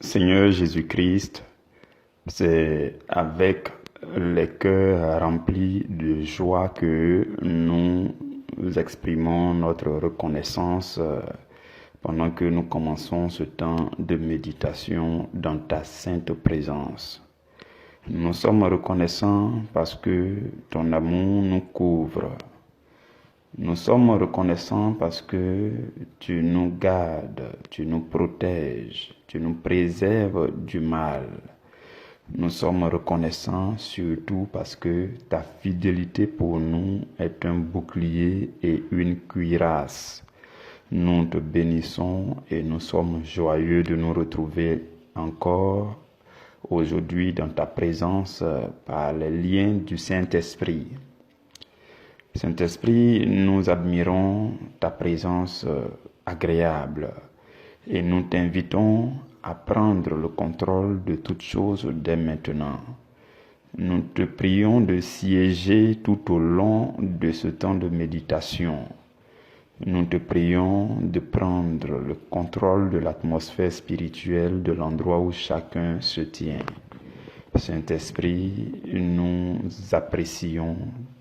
Seigneur Jésus-Christ, c'est avec les cœurs remplis de joie que nous exprimons notre reconnaissance pendant que nous commençons ce temps de méditation dans ta sainte présence. Nous sommes reconnaissants parce que ton amour nous couvre. Nous sommes reconnaissants parce que tu nous gardes, tu nous protèges, tu nous préserves du mal. Nous sommes reconnaissants surtout parce que ta fidélité pour nous est un bouclier et une cuirasse. Nous te bénissons et nous sommes joyeux de nous retrouver encore aujourd'hui dans ta présence par les liens du Saint-Esprit. Saint-Esprit, nous admirons ta présence agréable et nous t'invitons à prendre le contrôle de toutes choses dès maintenant. Nous te prions de siéger tout au long de ce temps de méditation. Nous te prions de prendre le contrôle de l'atmosphère spirituelle de l'endroit où chacun se tient. Saint-Esprit, nous apprécions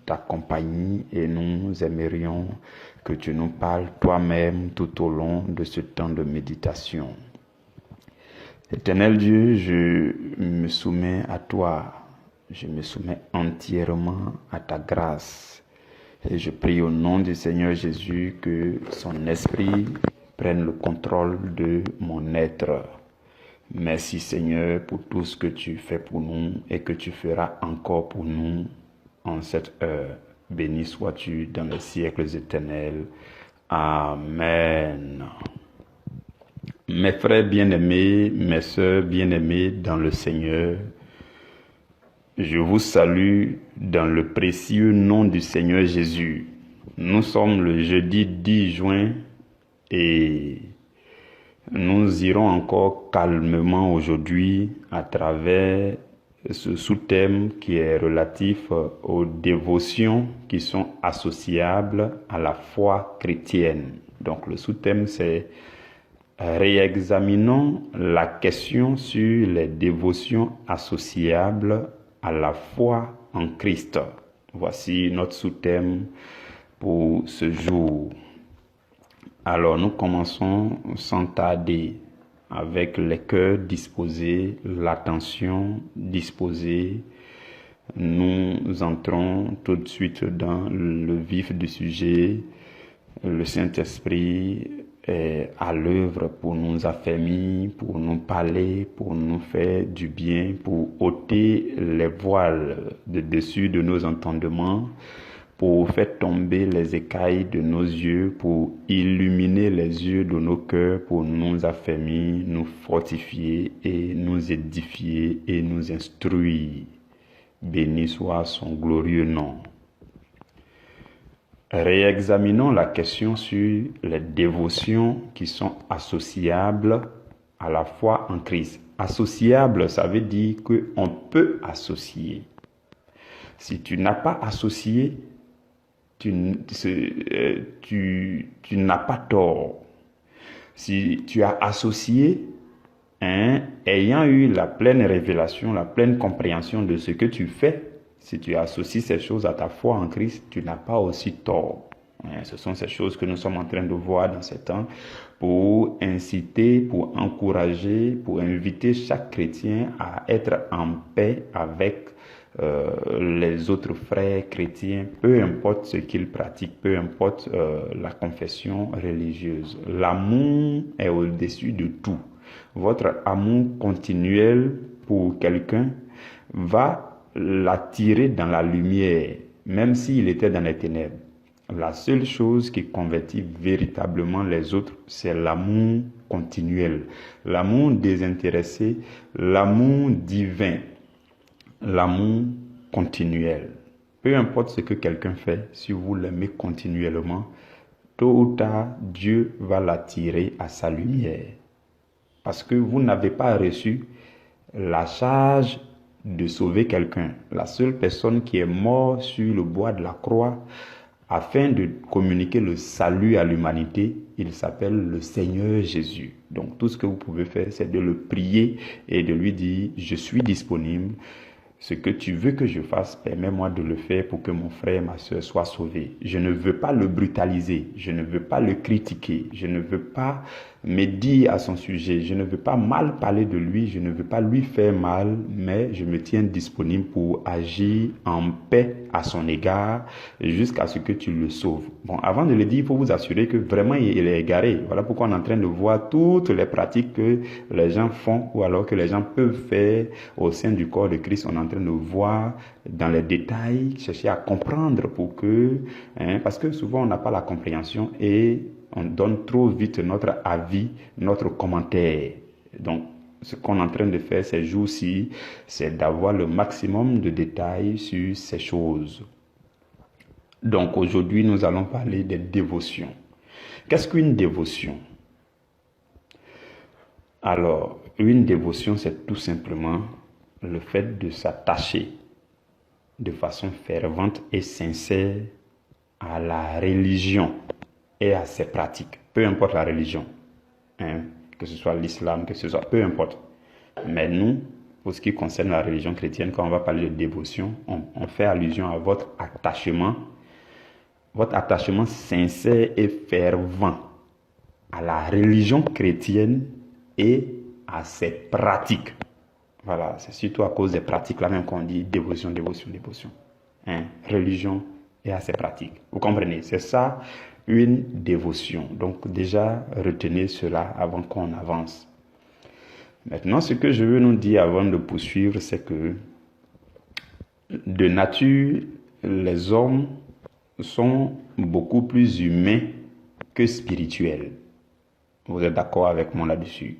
ta compagnie et nous aimerions que tu nous parles toi-même tout au long de ce temps de méditation. Éternel Dieu, je me soumets à toi, je me soumets entièrement à ta grâce et je prie au nom du Seigneur Jésus que son esprit prenne le contrôle de mon être. Merci Seigneur pour tout ce que tu fais pour nous et que tu feras encore pour nous en cette heure. Béni sois-tu dans les siècles éternels. Amen. Mes frères bien-aimés, mes sœurs bien-aimées dans le Seigneur, je vous salue dans le précieux nom du Seigneur Jésus. Nous sommes le jeudi 10 juin et nous irons encore calmement aujourd'hui à travers ce sous-thème qui est relatif aux dévotions qui sont associables à la foi chrétienne. Donc le sous-thème c'est réexaminons la question sur les dévotions associables à la foi en Christ. Voici notre sous-thème pour ce jour. Alors nous commençons sans tarder avec les cœurs disposés, l'attention disposée. Nous entrons tout de suite dans le vif du sujet. Le Saint-Esprit est à l'œuvre pour nous affermir, pour nous parler, pour nous faire du bien, pour ôter les voiles de dessus de nos entendements, pour faire tomber les écailles de nos yeux, pour illuminer les yeux de nos cœurs, pour nous affermir, nous fortifier et nous édifier et nous instruire. Béni soit son glorieux nom. Réexaminons la question sur les dévotions qui sont associables à la foi en Christ. Associable, ça veut dire qu'on peut associer. Si tu n'as pas associé, tu n'as pas tort. Si tu as associé, ayant eu la pleine révélation, la pleine compréhension de ce que tu fais, si tu associes ces choses à ta foi en Christ, tu n'as pas aussi tort. Ce sont ces choses que nous sommes en train de voir dans ces temps pour inciter, pour encourager, pour inviter chaque chrétien à être en paix avec les autres frères chrétiens, peu importe ce qu'ils pratiquent, peu importe la confession religieuse. L'amour est au-dessus de tout. Votre amour continuel pour quelqu'un va l'attirer dans la lumière, même s'il était dans les ténèbres. La seule chose qui convertit véritablement les autres, c'est l'amour continuel, l'amour désintéressé, l'amour divin, l'amour continuel. Peu importe ce que quelqu'un fait, si vous l'aimez continuellement, tôt ou tard, Dieu va l'attirer à sa lumière. Parce que vous n'avez pas reçu la charge de sauver quelqu'un. La seule personne qui est morte sur le bois de la croix afin de communiquer le salut à l'humanité, il s'appelle le Seigneur Jésus. Donc tout ce que vous pouvez faire, c'est de le prier et de lui dire, je suis disponible. Ce que tu veux que je fasse, permets-moi de le faire pour que mon frère et ma soeur soient sauvés. Je ne veux pas le brutaliser, je ne veux pas le critiquer, je ne veux pas me dire à son sujet, je ne veux pas mal parler de lui, je ne veux pas lui faire mal, mais je me tiens disponible pour agir en paix à son égard jusqu'à ce que tu le sauves. Bon, avant de le dire, il faut vous assurer que vraiment il est égaré. Voilà pourquoi on est en train de voir toutes les pratiques que les gens font ou alors que les gens peuvent faire au sein du corps de Christ. On est en train de voir dans les détails, chercher à comprendre pour que, parce que souvent on n'a pas la compréhension et on donne trop vite notre avis, notre commentaire. Donc, ce qu'on est en train de faire ces jours-ci, c'est d'avoir le maximum de détails sur ces choses. Donc, aujourd'hui, nous allons parler des dévotions. Qu'est-ce qu'une dévotion? Alors, une dévotion, c'est tout simplement le fait de s'attacher de façon fervente et sincère à la religion et à ses pratiques, peu importe la religion, que ce soit l'islam, que ce soit, peu importe. Mais nous, pour ce qui concerne la religion chrétienne, quand on va parler de dévotion, on fait allusion à votre attachement sincère et fervent à la religion chrétienne et à ses pratiques. Voilà, c'est surtout à cause des pratiques là même qu'on dit dévotion, dévotion, dévotion. Religion et à ses pratiques. Vous comprenez? C'est ça, une dévotion. Donc déjà, retenez cela avant qu'on avance. Maintenant, ce que je veux nous dire avant de poursuivre, c'est que de nature, les hommes sont beaucoup plus humains que spirituels. Vous êtes d'accord avec moi là-dessus?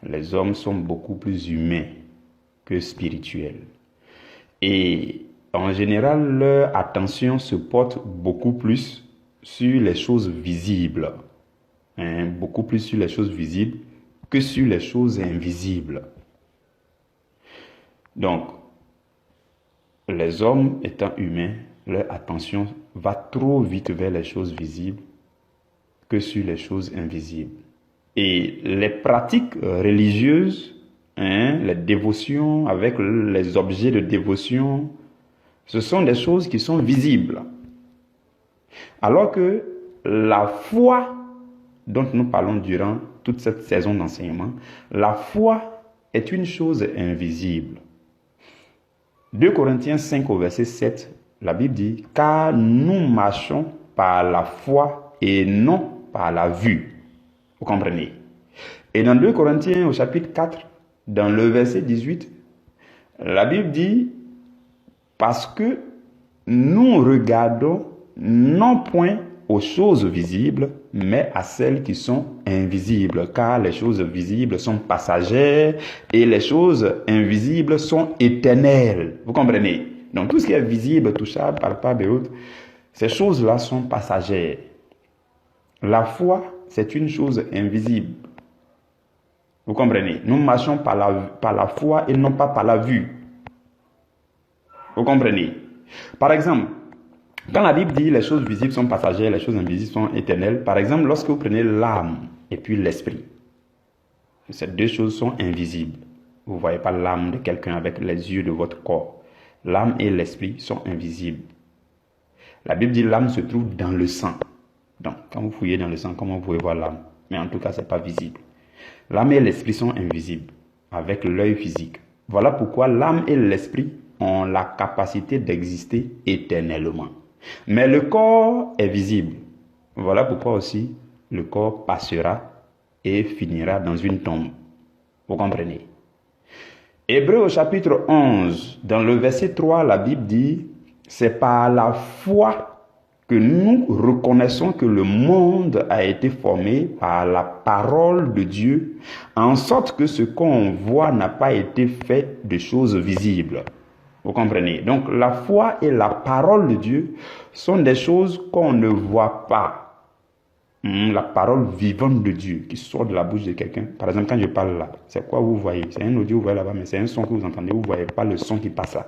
Les hommes sont beaucoup plus humains que spirituels. Et en général, leur attention se porte beaucoup plus sur les choses visibles. Beaucoup plus sur les choses visibles que sur les choses invisibles. Donc, les hommes étant humains, leur attention va trop vite vers les choses visibles que sur les choses invisibles. Et les pratiques religieuses, les dévotions avec les objets de dévotion, ce sont des choses qui sont visibles. Alors que la foi dont nous parlons durant toute cette saison d'enseignement, la foi est une chose invisible. 2 Corinthiens 5 au verset 7, la Bible dit « Car nous marchons par la foi et non par la vue. » Vous comprenez? Et dans 2 Corinthiens au chapitre 4, dans le verset 18, la Bible dit « Parce que nous regardons non point aux choses visibles, mais à celles qui sont invisibles, car les choses visibles sont passagères et les choses invisibles sont éternelles. » Vous comprenez? Donc tout ce qui est visible, touchable, palpable et autres, ces choses-là sont passagères. La foi, c'est une chose invisible. Vous comprenez? Nous marchons par la foi et non pas par la vue. Vous comprenez? Par exemple, quand la Bible dit les choses visibles sont passagères, les choses invisibles sont éternelles, par exemple, lorsque vous prenez l'âme et puis l'esprit, ces deux choses sont invisibles. Vous ne voyez pas l'âme de quelqu'un avec les yeux de votre corps. L'âme et l'esprit sont invisibles. La Bible dit l'âme se trouve dans le sang. Donc, quand vous fouillez dans le sang, comment vous pouvez voir l'âme? Mais en tout cas, ce n'est pas visible. L'âme et l'esprit sont invisibles avec l'œil physique. Voilà pourquoi l'âme et l'esprit ont la capacité d'exister éternellement. Mais le corps est visible. Voilà pourquoi aussi le corps passera et finira dans une tombe. Vous comprenez? Hébreux au chapitre 11, dans le verset 3, la Bible dit « C'est par la foi que nous reconnaissons que le monde a été formé par la parole de Dieu, en sorte que ce qu'on voit n'a pas été fait de choses visibles. » Vous comprenez? Donc la foi et la parole de Dieu sont des choses qu'on ne voit pas. La parole vivante de Dieu qui sort de la bouche de quelqu'un. Par exemple, quand je parle là, c'est quoi vous voyez? C'est un audio, vous voyez là-bas, mais c'est un son que vous entendez, vous ne voyez pas le son qui passe là.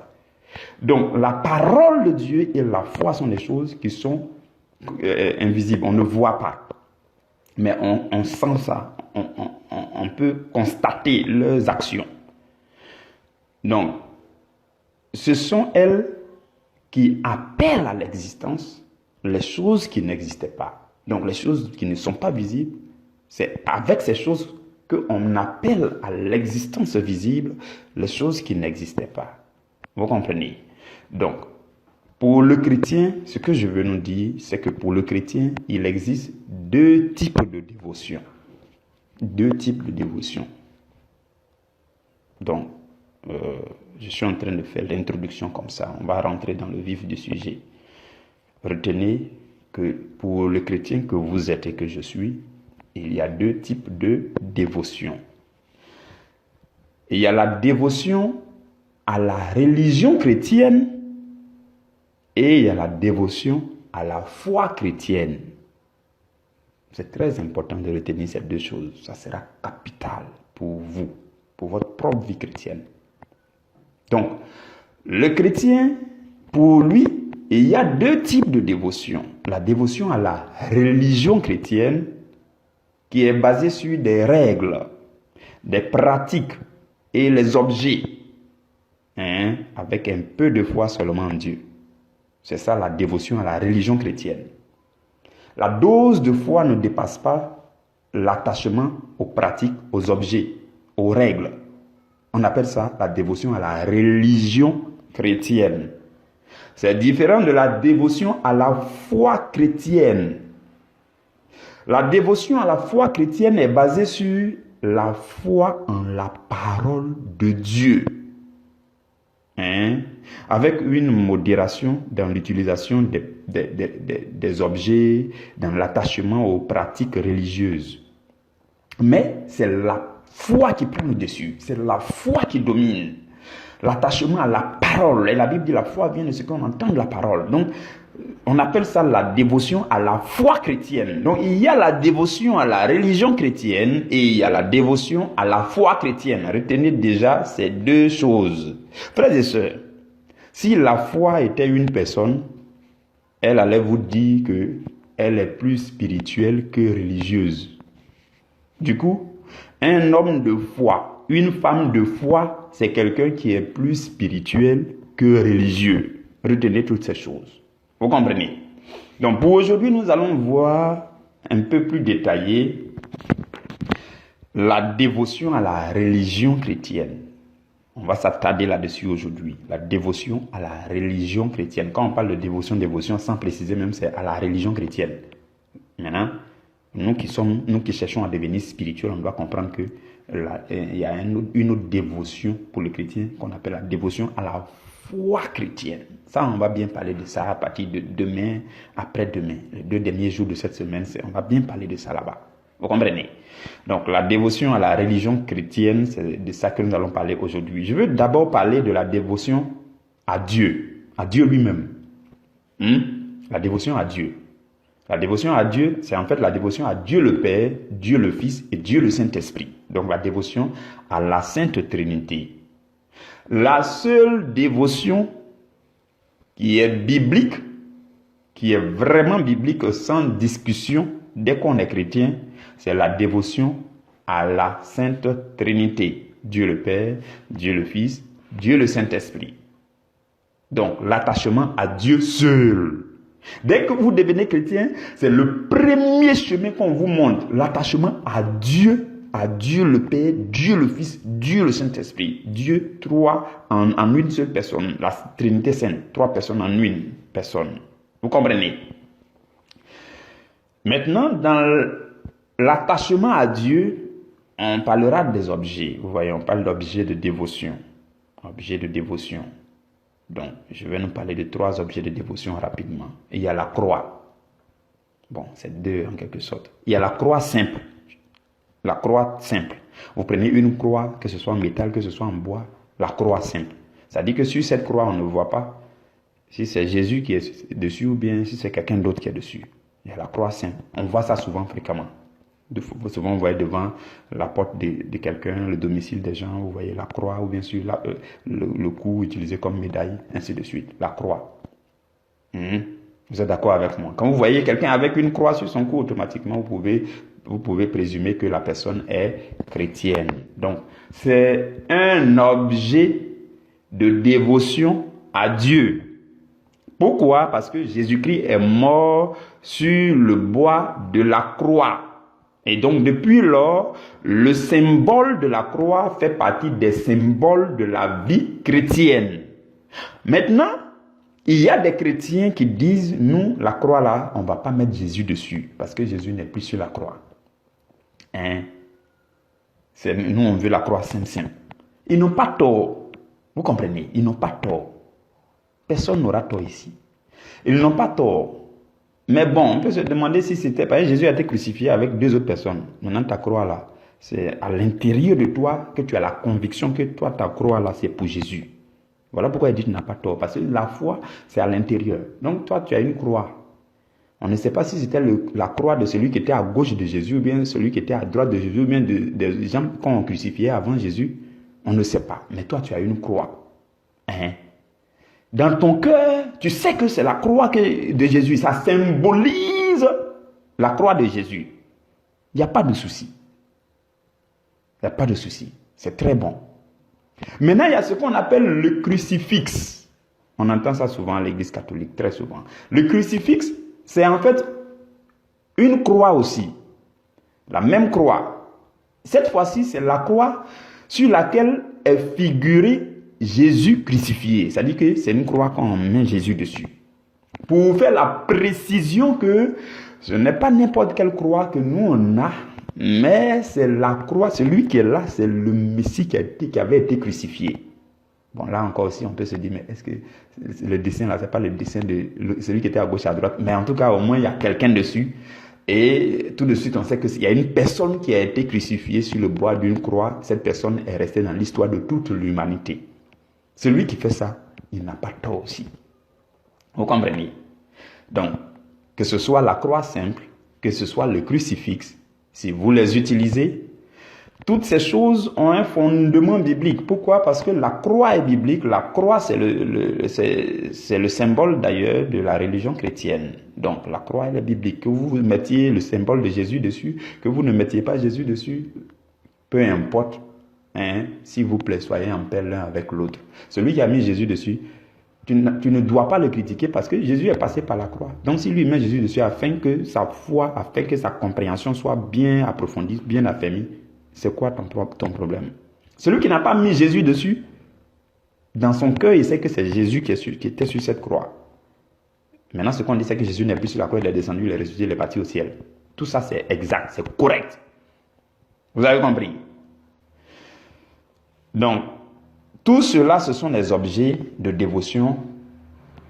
Donc la parole de Dieu et la foi sont des choses qui sont invisibles, on ne voit pas. mais on sent ça, on peut constater leurs actions. Donc, ce sont elles qui appellent à l'existence les choses qui n'existaient pas. Donc, les choses qui ne sont pas visibles, c'est avec ces choses qu'on appelle à l'existence visible les choses qui n'existaient pas. Vous comprenez? Donc, pour le chrétien, ce que je veux nous dire, c'est que pour le chrétien, il existe deux types de dévotion. Deux types de dévotion. Donc, je suis en train de faire l'introduction comme ça. On va rentrer dans le vif du sujet. Retenez que pour le chrétien que vous êtes et que je suis, il y a deux types de dévotion. Il y a la dévotion à la religion chrétienne et il y a la dévotion à la foi chrétienne. C'est très important de retenir ces deux choses. Ça sera capital pour vous, pour votre propre vie chrétienne. Donc, le chrétien, pour lui, il y a deux types de dévotion. La dévotion à la religion chrétienne, qui est basée sur des règles, des pratiques et les objets, avec un peu de foi seulement en Dieu. C'est ça la dévotion à la religion chrétienne. La dose de foi ne dépasse pas l'attachement aux pratiques, aux objets, aux règles. On appelle ça la dévotion à la religion chrétienne. C'est différent de la dévotion à la foi chrétienne. La dévotion à la foi chrétienne est basée sur la foi en la parole de Dieu. Avec une modération dans l'utilisation des objets, dans l'attachement aux pratiques religieuses. Mais c'est la foi qui prend le dessus, c'est la foi qui domine. L'attachement à la parole. Et la Bible dit la foi vient de ce qu'on entend de la parole. Donc, on appelle ça la dévotion à la foi chrétienne. Donc, il y a la dévotion à la religion chrétienne et il y a la dévotion à la foi chrétienne. Retenez déjà ces deux choses. Frères et sœurs, si la foi était une personne, elle allait vous dire qu'elle est plus spirituelle que religieuse. Du coup, un homme de foi, une femme de foi, c'est quelqu'un qui est plus spirituel que religieux. Retenez toutes ces choses. Vous comprenez? Donc pour aujourd'hui, nous allons voir un peu plus détaillé la dévotion à la religion chrétienne. On va s'attarder là-dessus aujourd'hui. La dévotion à la religion chrétienne. Quand on parle de dévotion, sans préciser même, c'est à la religion chrétienne. Maintenant, nous qui cherchons à devenir spirituels, on doit comprendre que il y a une autre dévotion pour le chrétien qu'on appelle la dévotion à la foi chrétienne. Ça, on va bien parler de ça à partir de demain, après-demain. Les 2 derniers jours de cette semaine, on va bien parler de ça là-bas. Vous comprenez? Donc, la dévotion à la religion chrétienne, c'est de ça que nous allons parler aujourd'hui. Je veux d'abord parler de la dévotion à Dieu lui-même. La dévotion à Dieu. La dévotion à Dieu, c'est en fait la dévotion à Dieu le Père, Dieu le Fils et Dieu le Saint-Esprit. Donc la dévotion à la Sainte Trinité. La seule dévotion qui est biblique, qui est vraiment biblique sans discussion dès qu'on est chrétien, c'est la dévotion à la Sainte Trinité. Dieu le Père, Dieu le Fils, Dieu le Saint-Esprit. Donc l'attachement à Dieu seul. Dès que vous devenez chrétien, c'est le premier chemin qu'on vous montre, l'attachement à Dieu le Père, Dieu le Fils, Dieu le Saint-Esprit. Dieu, 3 en une seule personne, la Trinité Sainte, 3 personnes en une personne. Vous comprenez? Maintenant, dans l'attachement à Dieu, on parlera des objets. Vous voyez, on parle d'objets de dévotion. Objets de dévotion. Donc, je vais nous parler de 3 objets de dévotion rapidement. Il y a la croix. Bon, c'est 2 en quelque sorte. Il y a la croix simple. La croix simple. Vous prenez une croix, que ce soit en métal, que ce soit en bois, la croix simple. Ça dit que sur cette croix, on ne voit pas si c'est Jésus qui est dessus ou bien si c'est quelqu'un d'autre qui est dessus. Il y a la croix simple. On voit ça souvent, fréquemment. Souvent, vous voyez devant la porte de quelqu'un, le domicile des gens, vous voyez la croix ou bien sûr le cou utilisé comme médaille, ainsi de suite. La croix. Vous êtes d'accord avec moi? Quand vous voyez quelqu'un avec une croix sur son cou, automatiquement, vous pouvez vous pouvez présumer que la personne est chrétienne. Donc, c'est un objet de dévotion à Dieu. Pourquoi? Parce que Jésus-Christ est mort sur le bois de la croix. Et donc, depuis lors, le symbole de la croix fait partie des symboles de la vie chrétienne. Maintenant, il y a des chrétiens qui disent, nous, la croix là, on ne va pas mettre Jésus dessus, parce que Jésus n'est plus sur la croix. Nous, on veut la croix simple. Ils n'ont pas tort. Vous comprenez? Ils n'ont pas tort. Personne n'aura tort ici. Ils n'ont pas tort. Mais bon, on peut se demander si c'était... Parce que Jésus a été crucifié avec 2 autres personnes. Maintenant, ta croix là, c'est à l'intérieur de toi que tu as la conviction que toi, ta croix là, c'est pour Jésus. Voilà pourquoi il dit que tu n'as pas tort. Parce que la foi, c'est à l'intérieur. Donc toi, tu as une croix. On ne sait pas si c'était la croix de celui qui était à gauche de Jésus, ou bien celui qui était à droite de Jésus, ou bien des gens qu'on crucifiait avant Jésus. On ne sait pas. Mais toi, tu as une croix. Dans ton cœur, tu sais que c'est la croix de Jésus. Ça symbolise la croix de Jésus. Il n'y a pas de souci. Il n'y a pas de souci. C'est très bon. Maintenant, il y a ce qu'on appelle le crucifix. On entend ça souvent à l'église catholique, très souvent. Le crucifix, c'est en fait une croix aussi. La même croix. Cette fois-ci, c'est la croix sur laquelle est figuré Jésus crucifié. C'est-à-dire que c'est une croix qu'on met Jésus dessus. Pour faire la précision que ce n'est pas n'importe quelle croix que nous on a, mais c'est la croix, celui qui est là, c'est le Messie qui avait été crucifié. Bon, là encore aussi, on peut se dire, mais est-ce que le dessin là, c'est pas le dessin de celui qui était à gauche, à droite, mais en tout cas, au moins, il y a quelqu'un dessus. Et tout de suite, on sait qu'il y a une personne qui a été crucifiée sur le bois d'une croix. Cette personne est restée dans l'histoire de toute l'humanité. Celui qui fait ça, il n'a pas tort aussi. Vous comprenez? Donc, que ce soit la croix simple, que ce soit le crucifix, si vous les utilisez, toutes ces choses ont un fondement biblique. Pourquoi? Parce que la croix est biblique. La croix, c'est le symbole d'ailleurs de la religion chrétienne. Donc, la croix, elle est biblique. Que vous mettiez le symbole de Jésus dessus, que vous ne mettiez pas Jésus dessus, peu importe. S'il vous plaît, soyez en paix l'un avec l'autre. Celui qui a mis Jésus dessus, tu ne dois pas le critiquer parce que Jésus est passé par la croix. Donc, si lui met Jésus dessus afin que sa foi, afin que sa compréhension soit bien approfondie, bien affermie, c'est quoi ton problème? Celui qui n'a pas mis Jésus dessus, dans son cœur, il sait que c'est Jésus qui était sur cette croix. Maintenant, ce qu'on dit, c'est que Jésus n'est plus sur la croix, il est descendu, il est ressuscité, il est parti au ciel. Tout ça, c'est exact, c'est correct. Vous avez compris? Donc, tout cela, ce sont des objets de dévotion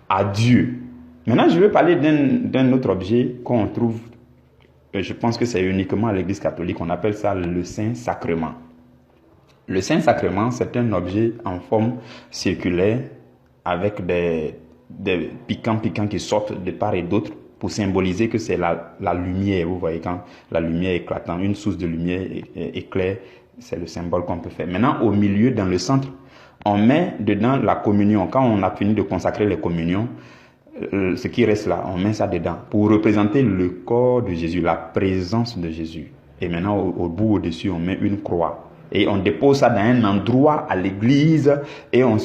à Dieu. Maintenant, je vais parler d'un autre objet qu'on trouve, je pense que c'est uniquement à l'église catholique, on appelle ça le Saint-Sacrement. Le Saint-Sacrement, c'est un objet en forme circulaire avec des piquants qui sortent de part et d'autre pour symboliser que c'est la lumière. Vous voyez, quand la lumière éclatant, une source de lumière éclaire, c'est le symbole qu'on peut faire. Maintenant, au milieu, dans le centre, on met dedans la communion. Quand on a fini de consacrer les communions, ce qui reste là, on met ça dedans pour représenter le corps de Jésus, la présence de Jésus. Et maintenant, au bout, au-dessus, on met une croix. Et on dépose ça dans un endroit à l'église et on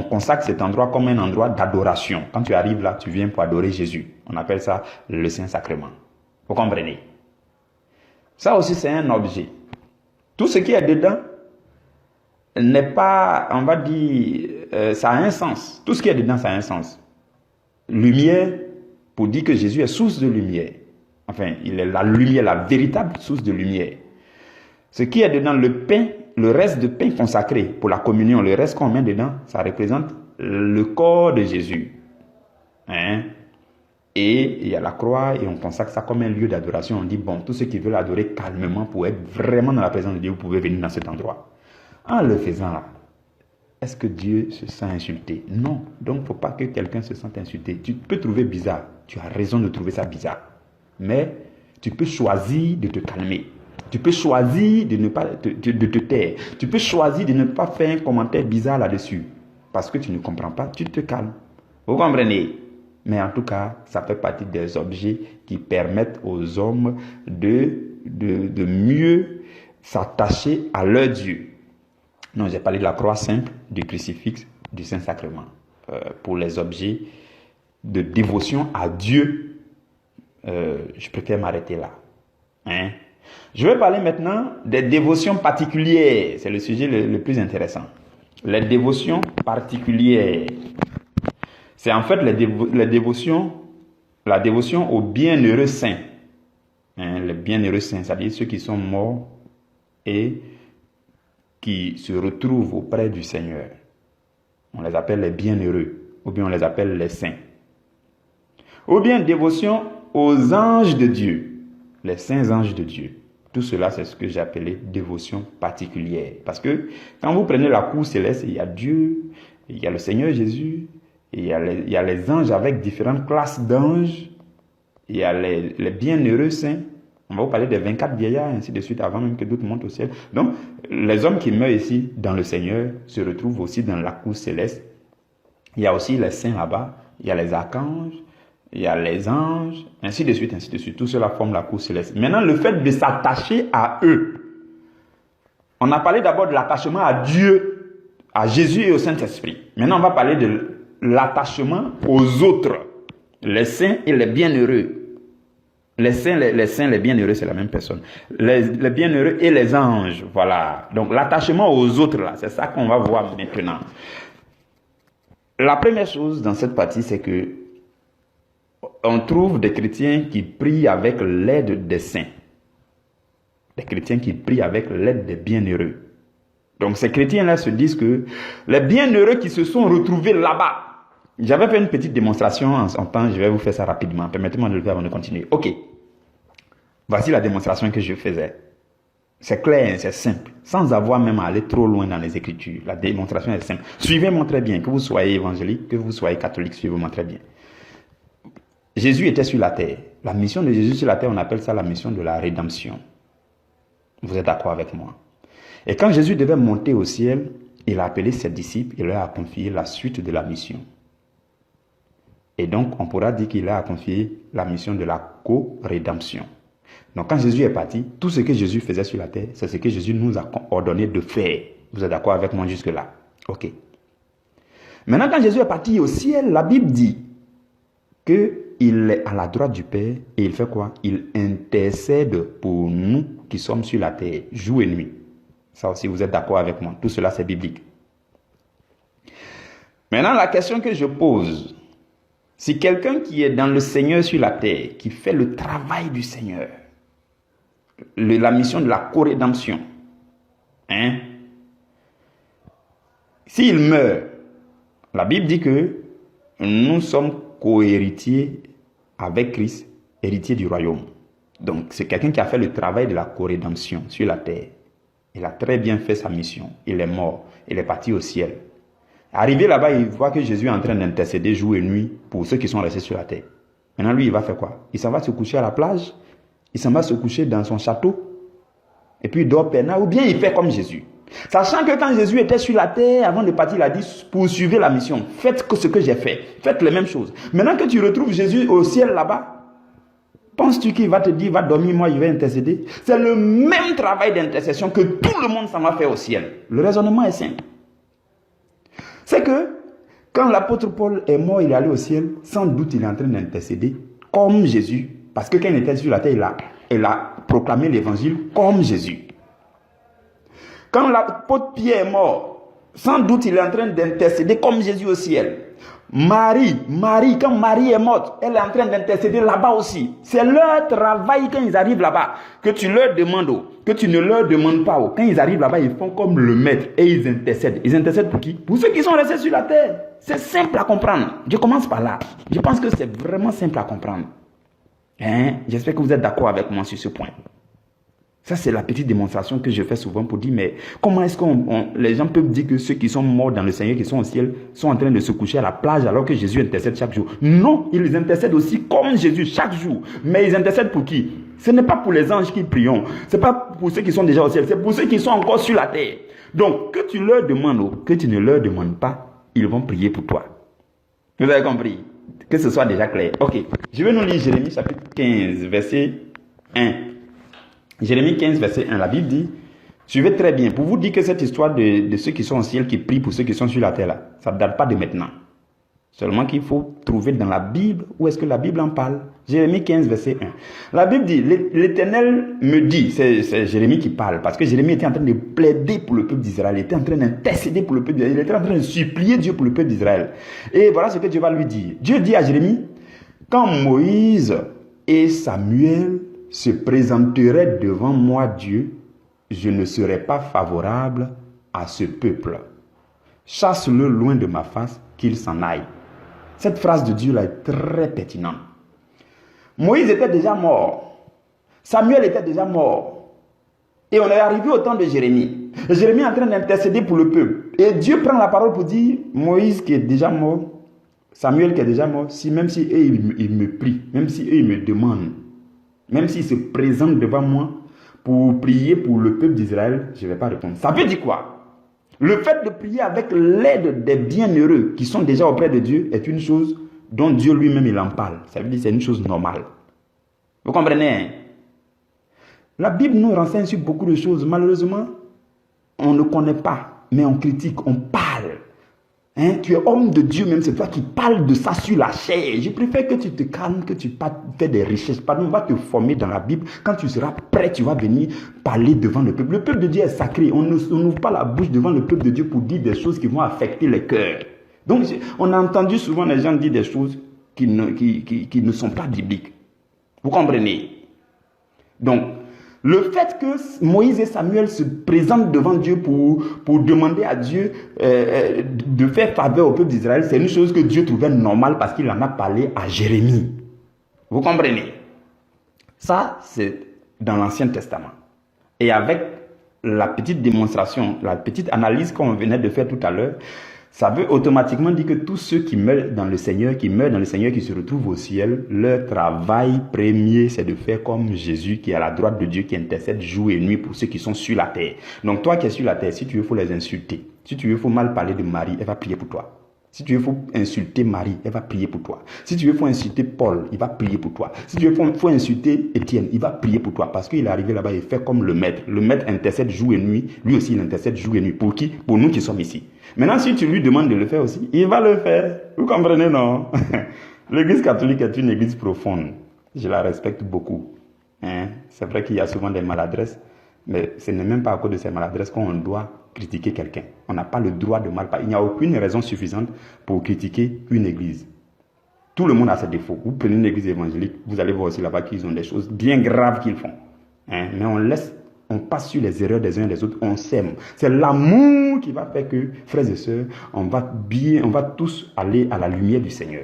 consacre cet endroit comme un endroit d'adoration. Quand tu arrives là, tu viens pour adorer Jésus. On appelle ça le Saint-Sacrement. Vous comprenez? Ça aussi, c'est un objet. Tout ce qui est dedans n'est pas, on va dire, ça a un sens. Tout ce qui est dedans, ça a un sens. Lumière, pour dire que Jésus est source de lumière. Enfin, il est la lumière, la véritable source de lumière. Ce qui est dedans, le pain, le reste de pain consacré pour la communion, le reste qu'on met dedans, ça représente le corps de Jésus. Et il y a la croix et on consacre ça comme un lieu d'adoration. On dit, bon, tous ceux qui veulent adorer calmement pour être vraiment dans la présence de Dieu, vous pouvez venir dans cet endroit. En le faisant là, est-ce que Dieu se sent insulté? Non. Donc, il ne faut pas que quelqu'un se sente insulté. Tu peux trouver bizarre. Tu as raison de trouver ça bizarre. Mais tu peux choisir de te calmer. Tu peux choisir de ne pas de te taire. Tu peux choisir de ne pas faire un commentaire bizarre là-dessus. Parce que tu ne comprends pas, tu te calmes. Vous comprenez? Mais en tout cas, ça fait partie des objets qui permettent aux hommes de de mieux s'attacher à leur Dieu. Non, j'ai parlé de la croix simple, du crucifix, du Saint-Sacrement. Pour les objets de dévotion à Dieu, je préfère m'arrêter là. Hein? Je vais parler maintenant des dévotions particulières. C'est le sujet le plus intéressant. Les dévotions particulières. C'est en fait la dévotion au bienheureux saint. Hein, les bienheureux saints, c'est-à-dire ceux qui sont morts et qui se retrouvent auprès du Seigneur. On les appelle les bienheureux, ou bien on les appelle les saints. Ou bien dévotion aux anges de Dieu, les saints anges de Dieu. Tout cela, c'est ce que j'ai appelé dévotion particulière. Parce que quand vous prenez la cour céleste, il y a Dieu, il y a le Seigneur Jésus, il y a les anges avec différentes classes d'anges, il y a les bienheureux saints. On va vous parler des 24 vieillards, ainsi de suite, avant même que d'autres montent au ciel. Donc, les hommes qui meurent ici dans le Seigneur se retrouvent aussi dans la cour céleste. Il y a aussi les saints là-bas, il y a les archanges, il y a les anges, ainsi de suite, ainsi de suite. Tout cela forme la cour céleste. Maintenant, le fait de s'attacher à eux. On a parlé d'abord de l'attachement à Dieu, à Jésus et au Saint-Esprit. Maintenant, on va parler de l'attachement aux autres, les saints et les bienheureux. Les saints, les bienheureux, c'est la même personne. Les bienheureux et les anges, voilà. Donc, l'attachement aux autres, là, c'est ça qu'on va voir maintenant. La première chose dans cette partie, c'est que on trouve des chrétiens qui prient avec l'aide des saints. Des chrétiens qui prient avec l'aide des bienheureux. Donc, ces chrétiens-là se disent que les bienheureux qui se sont retrouvés là-bas. J'avais fait une petite démonstration en temps, je vais vous faire ça rapidement. Permettez-moi de le faire avant de continuer. Ok. Voici la démonstration que je faisais. C'est clair, c'est simple. Sans avoir même à aller trop loin dans les Écritures. La démonstration est simple. Suivez-moi très bien. Que vous soyez évangélique, que vous soyez catholique, suivez-moi très bien. Jésus était sur la terre. La mission de Jésus sur la terre, on appelle ça la mission de la rédemption. Vous êtes d'accord avec moi? Et quand Jésus devait monter au ciel, il a appelé ses disciples et leur a confié la suite de la mission. Et donc, on pourra dire qu'il a confié la mission de la co-rédemption. Donc, quand Jésus est parti, tout ce que Jésus faisait sur la terre, c'est ce que Jésus nous a ordonné de faire. Vous êtes d'accord avec moi jusque-là? Ok. Maintenant, quand Jésus est parti au ciel, la Bible dit qu'il est à la droite du Père et il fait quoi? Il intercède pour nous qui sommes sur la terre, jour et nuit. Ça aussi, vous êtes d'accord avec moi? Tout cela, c'est biblique. Maintenant, la question que je pose, si quelqu'un qui est dans le Seigneur sur la terre, qui fait le travail du Seigneur, la mission de la co-rédemption, hein, s'il meurt, la Bible dit que nous sommes co-héritiers avec Christ, héritiers du royaume. Donc, c'est quelqu'un qui a fait le travail de la co-rédemption sur la terre. Il a très bien fait sa mission. Il est mort. Il est parti au ciel. Arrivé là-bas, il voit que Jésus est en train d'intercéder jour et nuit pour ceux qui sont restés sur la terre. Maintenant, lui, il va faire quoi? Il s'en va se coucher à la plage. Il s'en va se coucher dans son château. Et puis, il dort peinard. Ou bien, il fait comme Jésus. Sachant que quand Jésus était sur la terre, avant de partir, il a dit, poursuivez la mission. Faites ce que j'ai fait. Faites les mêmes choses. Maintenant que tu retrouves Jésus au ciel là-bas, penses-tu qu'il va te dire, va dormir, moi, je vais intercéder? C'est le même travail d'intercession que tout le monde s'en va faire au ciel. Le raisonnement est simple. C'est que quand l'apôtre Paul est mort, il est allé au ciel, sans doute il est en train d'intercéder comme Jésus. Parce que quand il était sur la terre, il a proclamé l'évangile comme Jésus. Quand l'apôtre Pierre est mort, sans doute il est en train d'intercéder comme Jésus au ciel. Marie, quand Marie est morte, elle est en train d'intercéder là-bas aussi. C'est leur travail quand ils arrivent là-bas. Que tu leur demandes, que tu ne leur demandes pas. Quand ils arrivent là-bas, ils font comme le maître et ils intercèdent. Ils intercèdent pour qui? Pour ceux qui sont restés sur la terre. C'est simple à comprendre. Je commence par là. Je pense que c'est vraiment simple à comprendre. Hein? J'espère que vous êtes d'accord avec moi sur ce point. Ça, c'est la petite démonstration que je fais souvent pour dire, mais comment est-ce que les gens peuvent dire que ceux qui sont morts dans le Seigneur, qui sont au ciel, sont en train de se coucher à la plage alors que Jésus intercède chaque jour? Non, ils intercèdent aussi comme Jésus chaque jour. Mais ils intercèdent pour qui? Ce n'est pas pour les anges qui prient. Ce n'est pas pour ceux qui sont déjà au ciel. C'est pour ceux qui sont encore sur la terre. Donc, que tu leur demandes ou que tu ne leur demandes pas, ils vont prier pour toi. Vous avez compris? Que ce soit déjà clair. Ok. Je vais nous lire Jérémie chapitre 15, verset 1. Jérémie 15, verset 1, la Bible dit, suivez très bien, pour vous dire que cette histoire de ceux qui sont au ciel, qui prient pour ceux qui sont sur la terre, là, ça ne date pas de maintenant. Seulement qu'il faut trouver dans la Bible où est-ce que la Bible en parle. Jérémie 15, verset 1. La Bible dit, l'Éternel me dit, c'est Jérémie qui parle, parce que Jérémie était en train de plaider pour le peuple d'Israël, il était en train d'intercéder pour le peuple d'Israël, il était en train de supplier Dieu pour le peuple d'Israël. Et voilà ce que Dieu va lui dire. Dieu dit à Jérémie, quand Moïse et Samuel se présenteraient devant moi, Dieu, je ne serai pas favorable à ce peuple. Chasse-le loin de ma face, qu'il s'en aille. Cette phrase de Dieu là est très pertinente. Moïse était déjà mort. Samuel était déjà mort. Et on est arrivé au temps de Jérémie. Et Jérémie est en train d'intercéder pour le peuple. Et Dieu prend la parole pour dire, Moïse qui est déjà mort, Samuel qui est déjà mort, même si eux ils me prient, même si eux ils me demandent, même s'ils se présentent devant moi pour prier pour le peuple d'Israël, je ne vais pas répondre. Ça veut dire quoi? Le fait de prier avec l'aide des bienheureux qui sont déjà auprès de Dieu est une chose dont Dieu lui-même il en parle. Ça veut dire que c'est une chose normale. Vous comprenez, hein? La Bible nous renseigne sur beaucoup de choses. Malheureusement, on ne connaît pas, mais on critique, on parle. Hein? Tu es homme de Dieu, même c'est toi qui parles de ça sur la chair. Je préfère que tu te calmes, que tu fais des recherches. Pardon, on va te former dans la Bible. Quand tu seras prêt, tu vas venir parler devant le peuple. Le peuple de Dieu est sacré. On n'ouvre pas la bouche devant le peuple de Dieu pour dire des choses qui vont affecter les cœurs. Donc, on a entendu souvent les gens dire des choses qui ne sont pas bibliques. Vous comprenez? Donc, le fait que Moïse et Samuel se présentent devant Dieu pour demander à Dieu de faire faveur au peuple d'Israël, c'est une chose que Dieu trouvait normale parce qu'il en a parlé à Jérémie. Vous comprenez? Ça, c'est dans l'Ancien Testament. Et avec la petite démonstration, la petite analyse qu'on venait de faire tout à l'heure, ça veut automatiquement dire que tous ceux qui meurent dans le Seigneur, qui se retrouvent au ciel, leur travail premier, c'est de faire comme Jésus qui est à la droite de Dieu, qui intercède jour et nuit pour ceux qui sont sur la terre. Donc toi qui es sur la terre, si tu veux, il faut les insulter. Si tu veux, il faut mal parler de Marie, elle va prier pour toi. Si tu veux, il faut insulter Marie, elle va prier pour toi. Si tu veux, il faut insulter Paul, il va prier pour toi. Si tu veux, il faut insulter Étienne, il va prier pour toi. Parce qu'il est arrivé là-bas, il fait comme le maître. Le maître intercède jour et nuit. Lui aussi, il intercède jour et nuit. Pour qui? Pour nous qui sommes ici. Maintenant, si tu lui demandes de le faire aussi, il va le faire. Vous comprenez, non? L'église catholique est une église profonde. Je la respecte beaucoup. Hein? C'est vrai qu'il y a souvent des maladresses, mais ce n'est même pas à cause de ces maladresses qu'on doit critiquer quelqu'un. On n'a pas le droit de mal parler. Il n'y a aucune raison suffisante pour critiquer une église. Tout le monde a ses défauts. Vous prenez une église évangélique, vous allez voir aussi là-bas qu'ils ont des choses bien graves qu'ils font. Hein? Mais on passe sur les erreurs des uns et des autres, on s'aime. C'est l'amour qui va faire que, frères et sœurs, on va tous aller à la lumière du Seigneur.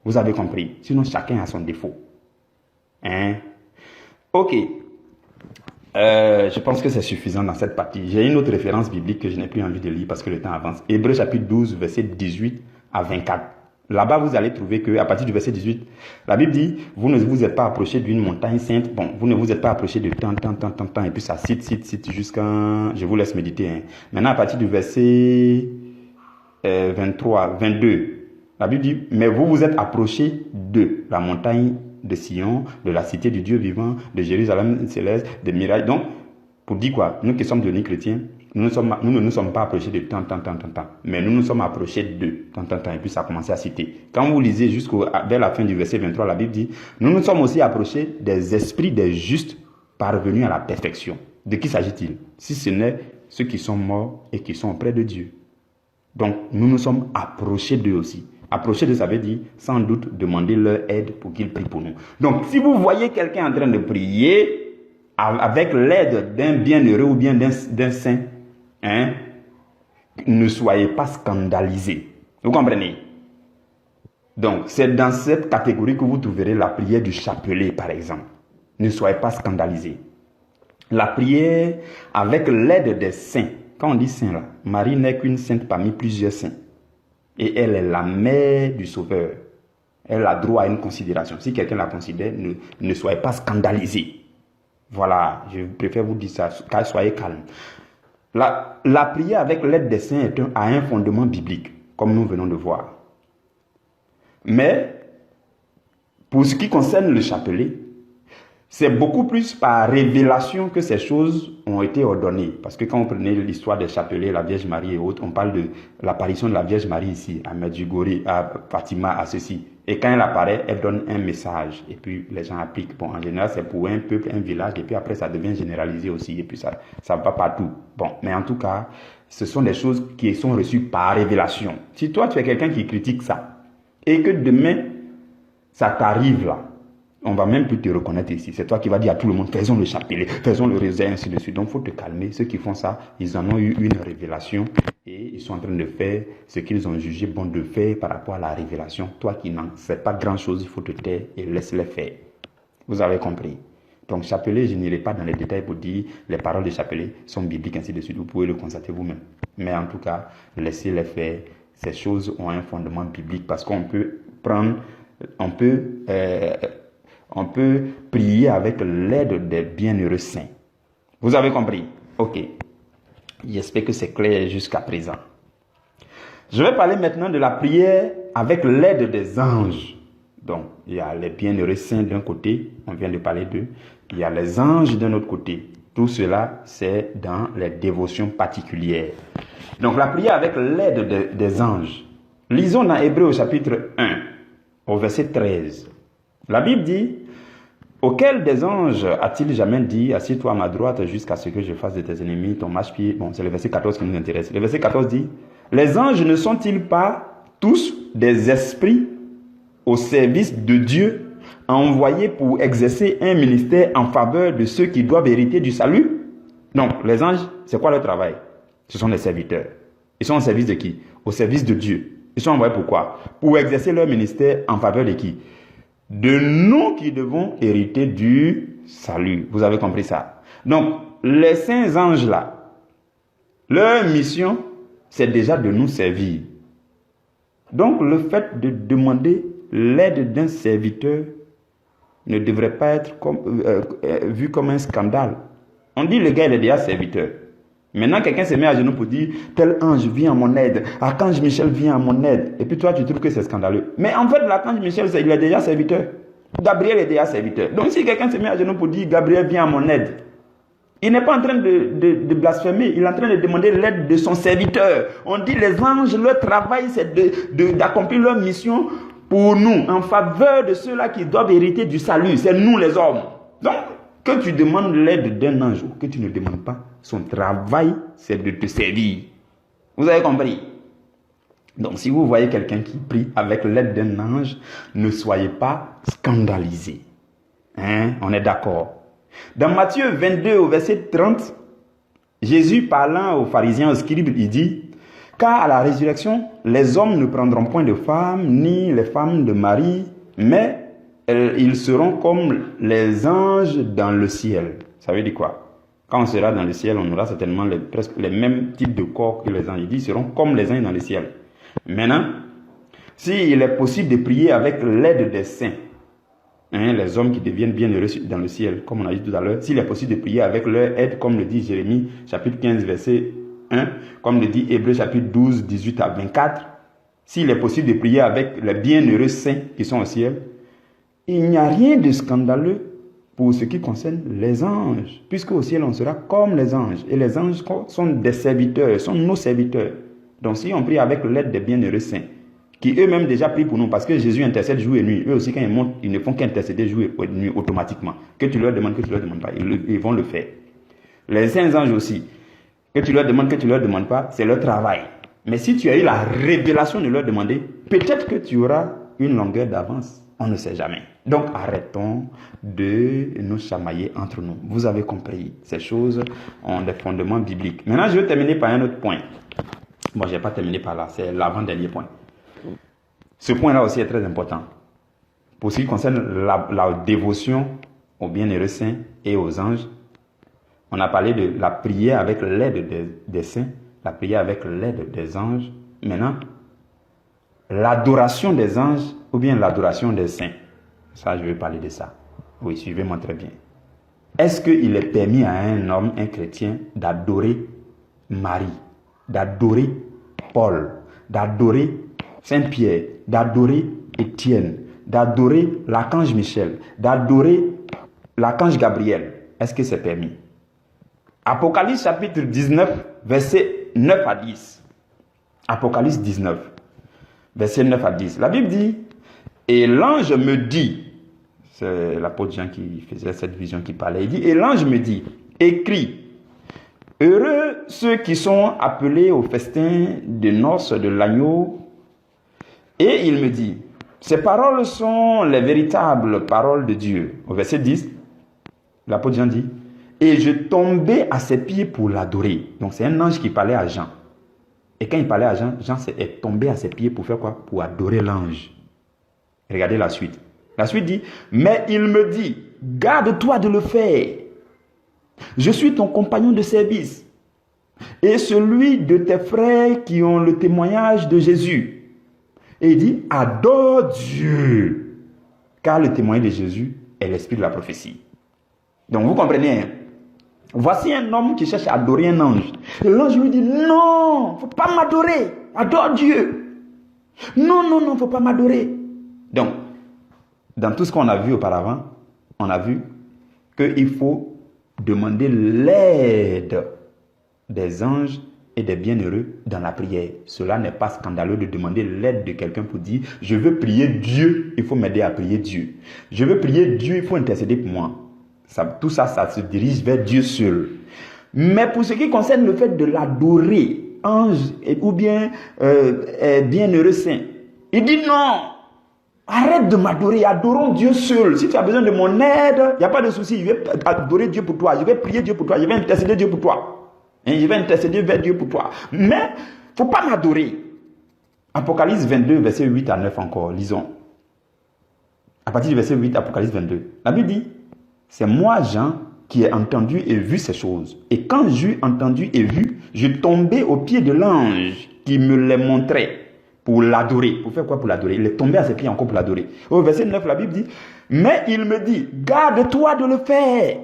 Vous avez compris? Sinon, chacun a son défaut. Hein? Ok. Je pense que c'est suffisant dans cette partie. J'ai une autre référence biblique que je n'ai plus envie de lire parce que le temps avance. Hébreux chapitre 12, verset 18 à 24. Là-bas, vous allez trouver qu'à partir du verset 18, la Bible dit, vous ne vous êtes pas approché d'une montagne sainte. Bon, vous ne vous êtes pas approché de tant, et puis ça cite jusqu'à... Je vous laisse méditer. Hein. Maintenant, à partir du verset 22, la Bible dit, mais vous vous êtes approché de la montagne de Sion, de la cité du Dieu vivant, de Jérusalem céleste, des miracles. Donc, pour dire quoi? Nous qui sommes devenus chrétiens, nous ne nous sommes pas approchés de tant, mais nous nous sommes approchés de tant, et puis ça a commencé à citer. Quand vous lisez vers la fin du verset 23, la Bible dit, nous nous sommes aussi approchés des esprits des justes parvenus à la perfection. De qui s'agit-il? Si ce n'est ceux qui sont morts et qui sont auprès de Dieu. Donc, nous nous sommes approchés d'eux aussi. Approcher d'eux, ça veut dire sans doute demander leur aide pour qu'ils prient pour nous. Donc, si vous voyez quelqu'un en train de prier avec l'aide d'un bienheureux ou bien d'un saint, hein, ne soyez pas scandalisés. Vous comprenez? Donc, c'est dans cette catégorie que vous trouverez la prière du chapelet, par exemple. Ne soyez pas scandalisés. La prière avec l'aide des saints. Quand on dit saint, là, Marie n'est qu'une sainte parmi plusieurs saints. Et elle est la mère du Sauveur. Elle a droit à une considération. Si quelqu'un la considère, ne soyez pas scandalisés. Voilà, je préfère vous dire ça, car soyez calme. La prière avec l'aide des saints a un fondement biblique, comme nous venons de voir. Mais, pour ce qui concerne le chapelet, C'est beaucoup plus par révélation que ces choses ont été ordonnées. Parce que quand on prenait l'histoire des chapelets, la Vierge Marie et autres, on parle de l'apparition de la Vierge Marie ici, à Medjugorje, à Fatima, à ceci. Et quand elle apparaît, elle donne un message. Et puis les gens appliquent. Bon, en général, c'est pour un peuple, un village. Et puis après, ça devient généralisé aussi. Et puis ça va partout. Bon, mais en tout cas, ce sont des choses qui sont reçues par révélation. Si toi, tu es quelqu'un qui critique ça, et que demain, ça t'arrive là, on va même plus te reconnaître ici. C'est toi qui vas dire à tout le monde, faisons le chapelet, faisons le raisin, ainsi de suite. Donc, il faut te calmer. Ceux qui font ça, ils en ont eu une révélation et ils sont en train de faire ce qu'ils ont jugé bon de faire par rapport à la révélation. Toi qui n'en sais pas grand-chose, il faut te taire et laisse-les faire. Vous avez compris. Donc, chapelet, je n'irai pas dans les détails pour dire les paroles de chapelet sont bibliques, ainsi de suite. Vous pouvez le constater vous-même. Mais en tout cas, laissez-les faire. Ces choses ont un fondement biblique parce qu'on peut prendre, on peut prier avec l'aide des bienheureux saints. Vous avez compris? Ok. J'espère que c'est clair jusqu'à présent. Je vais parler maintenant de la prière avec l'aide des anges. Donc, il y a les bienheureux saints d'un côté, on vient de parler d'eux. Il y a les anges d'un autre côté. Tout cela, c'est dans les dévotions particulières. Donc, la prière avec l'aide des anges. Lisons dans Hébreux au chapitre 1, au verset 13. La Bible dit, « Auquel des anges a-t-il jamais dit, assieds-toi à ma droite jusqu'à ce que je fasse de tes ennemis ton marchepied » Bon, c'est le verset 14 qui nous intéresse. Le verset 14 dit, « Les anges ne sont-ils pas tous des esprits au service de Dieu, envoyés pour exercer un ministère en faveur de ceux qui doivent hériter du salut ?» Donc, les anges, c'est quoi leur travail? Ce sont des serviteurs. Ils sont au service de qui? Au service de Dieu. Ils sont envoyés pour quoi? Pour exercer leur ministère en faveur de qui? De nous qui devons hériter du salut. Vous avez compris ça? Donc, les saints anges là, leur mission, c'est déjà de nous servir. Donc, le fait de demander l'aide d'un serviteur ne devrait pas être vu comme un scandale. On dit le gars il est déjà serviteur. Maintenant, quelqu'un se met à genoux pour dire tel ange vient à mon aide, archange Michel vient à mon aide. Et puis toi, tu trouves que c'est scandaleux. Mais en fait, l'archange Michel, il est déjà serviteur. Gabriel est déjà serviteur. Donc, si quelqu'un se met à genoux pour dire Gabriel vient à mon aide, il n'est pas en train de blasphémer, il est en train de demander l'aide de son serviteur. On dit les anges, leur travail, c'est d'accomplir leur mission pour nous, en faveur de ceux-là qui doivent hériter du salut. C'est nous les hommes. Donc, que tu demandes l'aide d'un ange ou que tu ne demandes pas, son travail, c'est de te servir. Vous avez compris? Donc, si vous voyez quelqu'un qui prie avec l'aide d'un ange, ne soyez pas scandalisés. Hein? On est d'accord. Dans Matthieu 22, au verset 30, Jésus parlant aux pharisiens, aux scribes, il dit, « Car à la résurrection, les hommes ne prendront point de femmes, ni les femmes de Marie, mais ils seront comme les anges dans le ciel. » Ça veut dire quoi? Quand on sera dans le ciel, on aura certainement presque les mêmes types de corps que les anges. Il dit, ils seront comme les anges dans le ciel. Maintenant, s'il est possible de prier avec l'aide des saints, les hommes qui deviennent bienheureux dans le ciel, comme on a dit tout à l'heure, s'il est possible de prier avec leur aide, comme le dit Jérémie, chapitre 15, verset 1, comme le dit Hébreux, chapitre 12, 18 à 24, s'il est possible de prier avec les bienheureux saints qui sont au ciel, il n'y a rien de scandaleux pour ce qui concerne les anges, puisque au ciel on sera comme les anges, et les anges sont des serviteurs, sont nos serviteurs. Donc si on prie avec l'aide des bienheureux saints, qui eux-mêmes déjà prient pour nous, parce que Jésus intercède jour et nuit. Eux aussi, quand ils montent, ils ne font qu'intercéder jour et nuit automatiquement. Que tu leur demandes, que tu leur demandes pas, ils vont le faire. Les saints anges aussi, que tu leur demandes, que tu leur demandes pas, c'est leur travail. Mais si tu as eu la révélation de leur demander, peut-être que tu auras une longueur d'avance. On ne sait jamais. Donc arrêtons de nous chamailler entre nous. Vous avez compris, ces choses ont des fondements bibliques. Maintenant, je vais terminer par un autre point. Bon, je n'ai pas terminé par là, c'est l'avant-dernier point. Ce point-là aussi est très important. Pour ce qui concerne la dévotion aux bienheureux saints et aux anges, on a parlé de la prière avec l'aide des saints, la prière avec l'aide des anges. Maintenant, l'adoration des anges ou bien l'adoration des saints. Ça, je vais parler de ça. Oui, suivez-moi très bien. Est-ce qu'il est permis à un homme, un chrétien, d'adorer Marie, d'adorer Paul, d'adorer Saint-Pierre, d'adorer Étienne, d'adorer l'archange Michel, d'adorer l'archange Gabriel, est-ce que c'est permis? Apocalypse chapitre 19, versets 9 à 10. Apocalypse 19, versets 9 à 10. La Bible dit, et l'ange me dit, c'est l'apôtre Jean qui faisait cette vision qui parlait, il dit, et l'ange me dit, écris, heureux ceux qui sont appelés au festin de noces de l'agneau. Et il me dit, ces paroles sont les véritables paroles de Dieu. Au verset 10, l'apôtre Jean dit, et je tombais à ses pieds pour l'adorer. Donc c'est un ange qui parlait à Jean. Et quand il parlait à Jean, Jean est tombé à ses pieds pour faire quoi? Pour adorer l'ange. Regardez la suite. La suite dit, mais il me dit, garde-toi de le faire. Je suis ton compagnon de service et celui de tes frères qui ont le témoignage de Jésus. Et il dit, adore Dieu, car le témoignage de Jésus est l'esprit de la prophétie. Donc vous comprenez, hein? Voici un homme qui cherche à adorer un ange. Et l'ange lui dit, non, il ne faut pas m'adorer, adore Dieu. Non, non, non, il ne faut pas m'adorer. Donc, dans tout ce qu'on a vu auparavant, on a vu qu'il faut demander l'aide des anges et des bienheureux dans la prière. Cela n'est pas scandaleux de demander l'aide de quelqu'un pour dire, je veux prier Dieu, il faut m'aider à prier Dieu. Je veux prier Dieu, il faut intercéder pour moi. Tout ça, ça se dirige vers Dieu seul. Mais pour ce qui concerne le fait de l'adorer, ange ou bien bienheureux saint, il dit non, arrête de m'adorer, adorons Dieu seul. Si tu as besoin de mon aide, il n'y a pas de souci, je vais adorer Dieu pour toi, je vais prier Dieu pour toi, je vais intercéder Dieu pour toi. Et je vais intercéder vers Dieu pour toi. Mais, il ne faut pas m'adorer. Apocalypse 22, verset 8 à 9 encore, lisons. À partir du verset 8, Apocalypse 22. La Bible dit, c'est moi, Jean, qui ai entendu et vu ces choses. Et quand j'eus entendu et vu, je tombais aux pieds de l'ange qui me les montrait pour l'adorer. Pour faire quoi pour l'adorer? Il est tombé à ses pieds encore pour l'adorer. Au verset 9, la Bible dit, mais il me dit, garde-toi de le faire.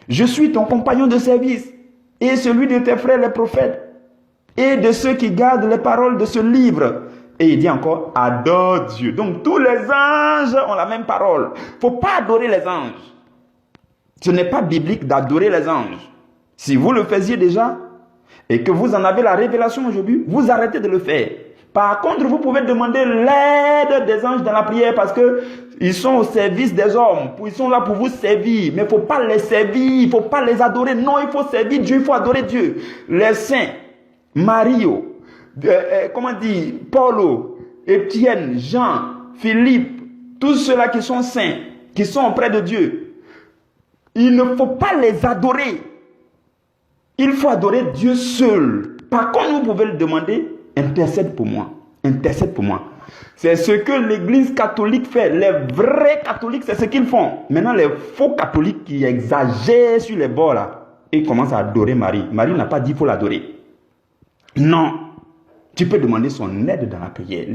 Je suis ton compagnon de service et celui de tes frères les prophètes et de ceux qui gardent les paroles de ce livre. Et il dit encore, adore Dieu. Donc tous les anges ont la même parole. Il ne faut pas adorer les anges. Ce n'est pas biblique d'adorer les anges. Si vous le faisiez déjà et que vous en avez la révélation aujourd'hui, vous arrêtez de le faire. Par contre, vous pouvez demander l'aide des anges dans la prière parce qu'ils sont au service des hommes. Ils sont là pour vous servir. Mais il ne faut pas les servir, il ne faut pas les adorer. Non, il faut servir Dieu, il faut adorer Dieu. Les saints, Mario, Paulo, Étienne, Jean, Philippe, tous ceux-là qui sont saints, qui sont auprès de Dieu, il ne faut pas les adorer. Il faut adorer Dieu seul. Par contre, vous pouvez le demander, intercède pour moi. Intercède pour moi. C'est ce que l'église catholique fait. Les vrais catholiques, c'est ce qu'ils font. Maintenant, les faux catholiques qui exagèrent sur les bords là, ils commencent à adorer Marie. Marie n'a pas dit qu'il faut l'adorer. Non. Tu peux demander son aide dans la prière.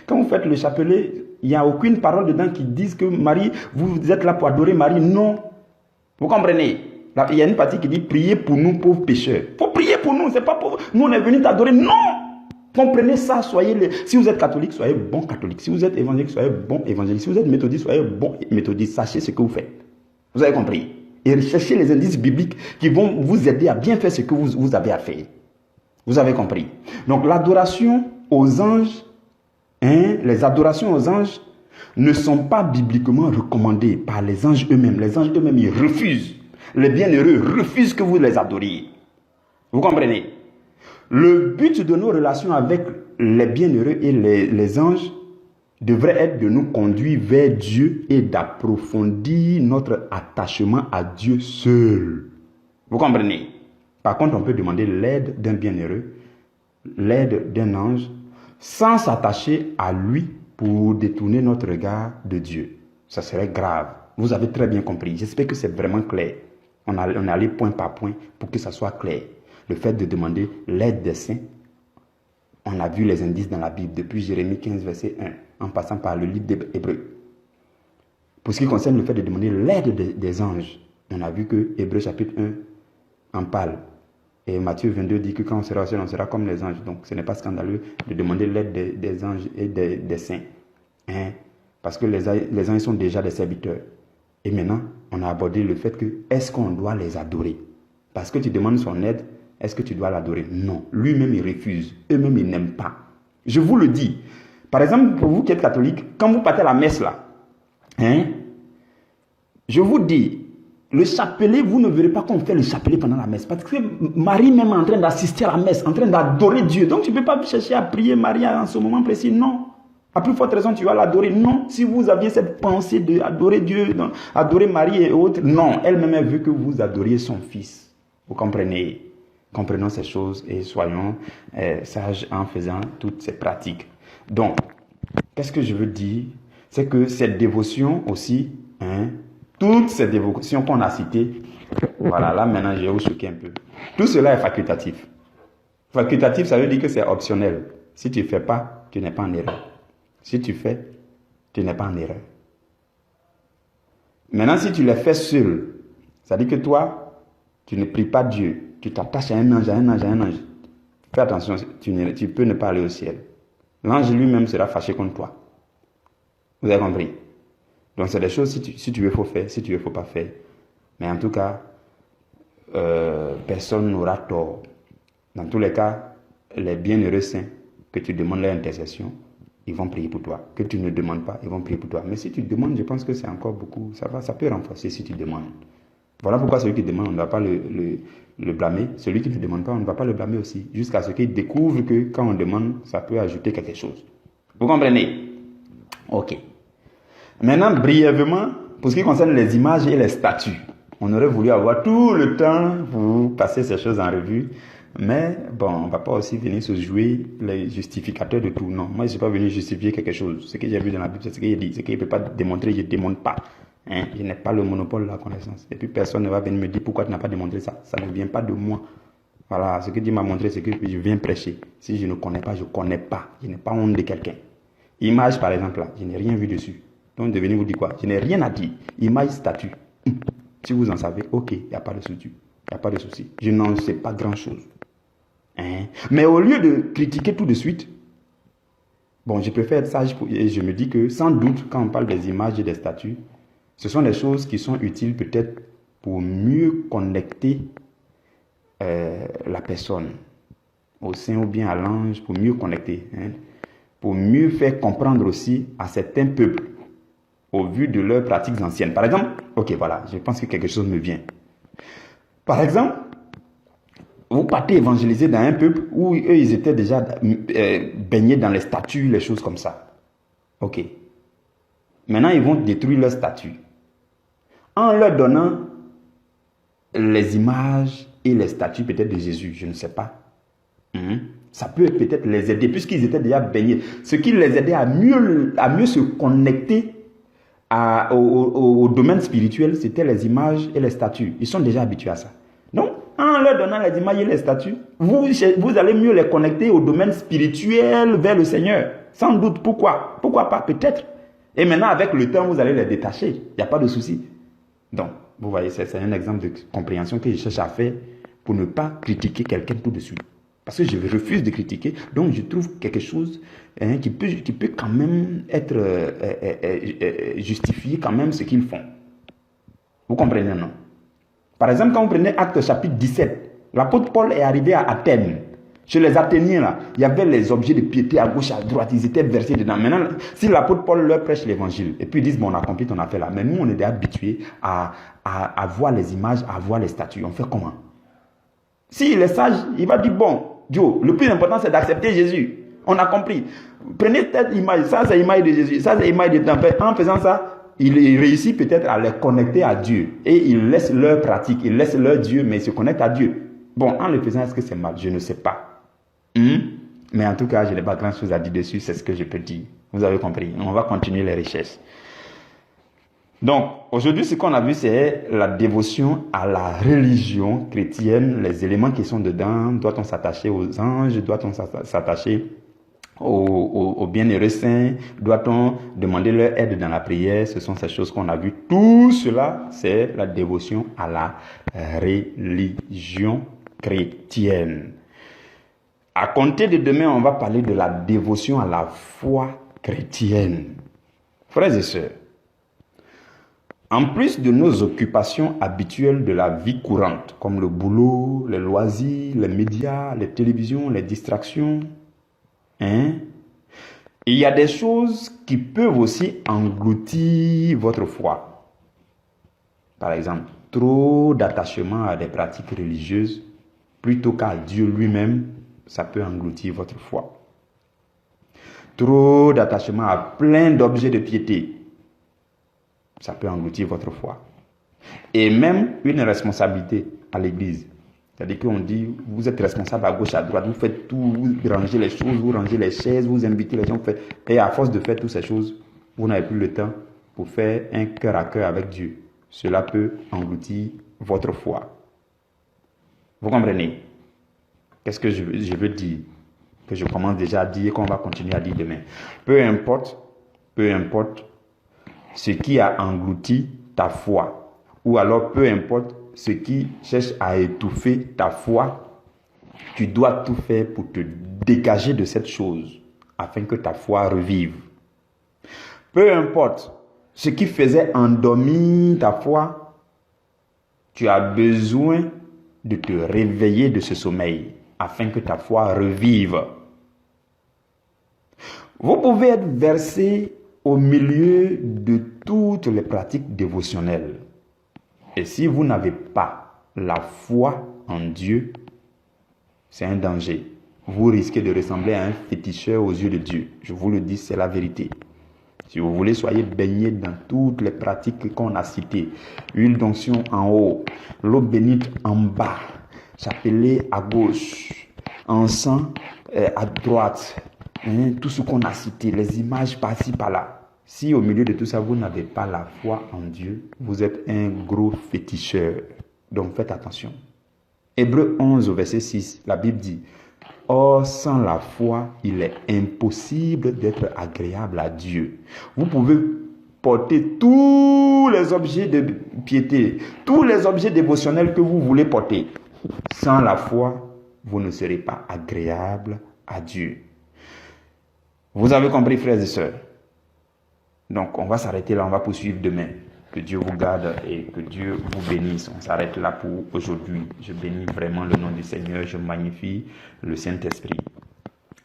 Quand vous faites le chapelet, il n'y a aucune parole dedans qui dise que Marie, vous êtes là pour adorer Marie. Non. Vous comprenez? Là, il y a une partie qui dit priez pour nous pauvres pécheurs. Il faut prier pour nous, c'est pas pour nous on est venus t'adorer. Non! Comprenez ça, si vous êtes catholique, soyez bon catholique. Si vous êtes évangélique, soyez bon évangélique. Si vous êtes méthodiste, soyez bon méthodiste. Sachez ce que vous faites. Vous avez compris? Et recherchez les indices bibliques qui vont vous aider à bien faire ce que vous avez à faire. Vous avez compris? Donc l'adoration aux anges, les adorations aux anges ne sont pas bibliquement recommandées par les anges eux-mêmes. Les anges eux-mêmes, ils refusent. Les bienheureux refusent que vous les adoriez. Vous comprenez? Le but de nos relations avec les bienheureux et les anges devrait être de nous conduire vers Dieu et d'approfondir notre attachement à Dieu seul. Vous comprenez? Par contre, on peut demander l'aide d'un bienheureux, l'aide d'un ange, sans s'attacher à lui pour détourner notre regard de Dieu. Ça serait grave. Vous avez très bien compris. J'espère que c'est vraiment clair. On est allé point par point pour que ça soit clair. Le fait de demander l'aide des saints, on a vu les indices dans la Bible, depuis Jérémie 15, verset 1, en passant par le livre d'Hébreux. Pour ce qui concerne le fait de demander l'aide des anges, on a vu que Hébreux chapitre 1 en parle. Et Matthieu 22 dit que quand on sera seul, on sera comme les anges. Donc ce n'est pas scandaleux de demander l'aide des anges et des saints. Parce que les anges sont déjà des serviteurs. Et maintenant, on a abordé le fait que, est-ce qu'on doit les adorer? Parce que tu demandes son aide, est-ce que tu dois l'adorer? Non. Lui-même, il refuse. Eux-mêmes, ils n'aiment pas. Je vous le dis. Par exemple, pour vous qui êtes catholique, quand vous partez à la messe là, je vous dis, le chapelet, vous ne verrez pas qu'on fait le chapelet pendant la messe. Parce que Marie même est en train d'assister à la messe, en train d'adorer Dieu. Donc tu ne peux pas chercher à prier Marie en ce moment précis. Non. À plus forte raison, tu vas l'adorer. Non. Si vous aviez cette pensée d'adorer Dieu, adorer Marie et autres, non. Elle-même, elle veut que vous adoriez son Fils. Vous comprenez? Comprenons ces choses et soyons sages en faisant toutes ces pratiques. Donc, qu'est-ce que je veux dire? C'est que cette dévotion aussi, toutes ces dévotions qu'on a citées, voilà, là maintenant je vais vous choquer un peu. Tout cela est facultatif. Facultatif, ça veut dire que c'est optionnel. Si tu ne fais pas, tu n'es pas en erreur. Si tu fais, tu n'es pas en erreur. Maintenant, si tu les fais seul, ça veut dire que toi, tu ne pries pas Dieu. Tu t'attaches à un ange, à un ange, à un ange. Fais attention, tu peux ne pas aller au ciel. L'ange lui-même sera fâché contre toi. Vous avez compris? Donc c'est des choses, si tu veux, il faut faire. Si tu veux, il ne faut pas faire. Mais en tout cas, personne n'aura tort. Dans tous les cas, les bienheureux saints, que tu demandes leur intercession, ils vont prier pour toi. Que tu ne demandes pas, ils vont prier pour toi. Mais si tu demandes, je pense que c'est encore beaucoup. Ça peut renforcer si tu demandes. Voilà pourquoi celui qui demande, on ne va pas le blâmer. Celui qui ne demande pas, on ne va pas le blâmer aussi. Jusqu'à ce qu'il découvre que quand on demande, ça peut ajouter quelque chose. Vous comprenez? Ok. Maintenant, brièvement, pour ce qui concerne les images et les statues, on aurait voulu avoir tout le temps pour passer ces choses en revue. Mais bon, on ne va pas aussi venir se jouer les justificateurs de tout. Non, moi je ne suis pas venu justifier quelque chose. Ce que j'ai vu dans la Bible, c'est ce qu'il a dit. Ce qu'il ne peut pas démontrer, je ne démontre pas. Je n'ai pas le monopole de la connaissance. Et puis personne ne va venir me dire pourquoi tu n'as pas démontré ça. Ça ne vient pas de moi. Voilà, ce que Dieu m'a montré, c'est que je viens prêcher. Si je ne connais pas, je ne connais pas. Je n'ai pas honte de quelqu'un. Image par exemple, là, je n'ai rien vu dessus. Donc de venir vous dire quoi? Je n'ai rien à dire. Image, statue. Si vous en savez, ok, il n'y a pas de souci. Il n'y a pas de souci. Je n'en sais pas grand-chose. Mais au lieu de critiquer tout de suite, bon, je préfère être sage et je me dis que sans doute, quand on parle des images et des statues, ce sont des choses qui sont utiles peut-être pour mieux connecter la personne au saint ou bien à l'ange, pour mieux connecter, pour mieux faire comprendre aussi à certains peuples au vu de leurs pratiques anciennes. Par exemple, ok, voilà, je pense que quelque chose me vient. Par exemple, vous partez évangéliser dans un peuple où eux, ils étaient déjà baignés dans les statues, les choses comme ça. Ok. Maintenant, ils vont détruire leurs statues. En leur donnant les images et les statues peut-être de Jésus, je ne sais pas. Ça peut peut-être les aider, puisqu'ils étaient déjà baignés. Ce qui les aidait à mieux se connecter au domaine spirituel, c'était les images et les statues. Ils sont déjà habitués à ça. Donc, en leur donnant les images et les statues, vous allez mieux les connecter au domaine spirituel vers le Seigneur. Sans doute. Pourquoi? Pourquoi pas? Peut-être. Et maintenant, avec le temps, vous allez les détacher. Il n'y a pas de souci. Donc, vous voyez, c'est un exemple de compréhension que je cherche à faire pour ne pas critiquer quelqu'un tout de suite. Parce que je refuse de critiquer. Donc, je trouve quelque chose qui peut quand même être justifié quand même ce qu'ils font. Vous comprenez, non? Par exemple, quand vous prenez Actes chapitre 17, l'apôtre Paul est arrivé à Athènes. Chez les Athéniens, là, il y avait les objets de piété à gauche, à droite, ils étaient versés dedans. Maintenant, si l'apôtre Paul leur prêche l'évangile, et puis ils disent, bon, on a accompli ton affaire là, mais nous, on est habitués à voir les images, à voir les statues. On fait comment? S'il est sage, il va dire, bon, Dieu, le plus important, c'est d'accepter Jésus. On a compris. Prenez cette image, ça c'est l'image de Jésus, ça c'est l'image de Tempête. En faisant ça, il réussit peut-être à les connecter à Dieu. Et il laisse leur pratique, il laisse leur Dieu, mais il se connecte à Dieu. Bon, en le faisant, est-ce que c'est mal? Je ne sais pas. Mais en tout cas, je n'ai pas grand-chose à dire dessus, c'est ce que je peux dire. Vous avez compris. On va continuer les recherches. Donc, aujourd'hui, ce qu'on a vu, c'est la dévotion à la religion chrétienne, les éléments qui sont dedans. Doit-on s'attacher aux anges? Doit-on s'attacher aux bienheureux saints? Doit-on demander leur aide dans la prière? Ce sont ces choses qu'on a vues. Tout cela, c'est la dévotion à la religion chrétienne. À compter de demain, on va parler de la dévotion à la foi chrétienne. Frères et sœurs, En plus de nos occupations habituelles de la vie courante, comme le boulot, les loisirs, les médias, les télévisions, les distractions, il y a des choses qui peuvent aussi engloutir votre foi. Par exemple, trop d'attachement à des pratiques religieuses plutôt qu'à Dieu lui-même, ça peut engloutir votre foi. Trop d'attachement à plein d'objets de piété, ça peut engloutir votre foi. Et même une responsabilité à l'église. C'est-à-dire qu'on dit, vous êtes responsable à gauche, à droite, vous faites tout, vous rangez les choses, vous rangez les chaises, vous invitez les gens, vous faites... Et à force de faire toutes ces choses, vous n'avez plus le temps pour faire un cœur à cœur avec Dieu. Cela peut engloutir votre foi. Vous comprenez? Qu'est-ce que je veux dire? Que je commence déjà à dire, qu'on va continuer à dire demain. Peu importe ce qui a englouti ta foi, ou alors peu importe ce qui cherche à étouffer ta foi, tu dois tout faire pour te dégager de cette chose, afin que ta foi revive. Peu importe ce qui faisait endormir ta foi, tu as besoin de te réveiller de ce sommeil, afin que ta foi revive. Vous pouvez être versé au milieu de toutes les pratiques dévotionnelles. Et si vous n'avez pas la foi en Dieu, c'est un danger. Vous risquez de ressembler à un féticheur aux yeux de Dieu. Je vous le dis, c'est la vérité. Si vous voulez, soyez baignés dans toutes les pratiques qu'on a citées. Huile d'onction en haut, l'eau bénite en bas, chapelet à gauche, encens à droite. Tout ce qu'on a cité, les images par-ci, par-là. Si au milieu de tout ça, vous n'avez pas la foi en Dieu, vous êtes un gros féticheur. Donc faites attention. Hébreux 11 au verset 6, la Bible dit, « Or, sans la foi, il est impossible d'être agréable à Dieu. » Vous pouvez porter tous les objets de piété, tous les objets dévotionnels que vous voulez porter. Sans la foi, vous ne serez pas agréable à Dieu. Vous avez compris, frères et sœurs? Donc, on va s'arrêter là, on va poursuivre demain. Que Dieu vous garde et que Dieu vous bénisse. On s'arrête là pour aujourd'hui. Je bénis vraiment le nom du Seigneur, je magnifie le Saint-Esprit.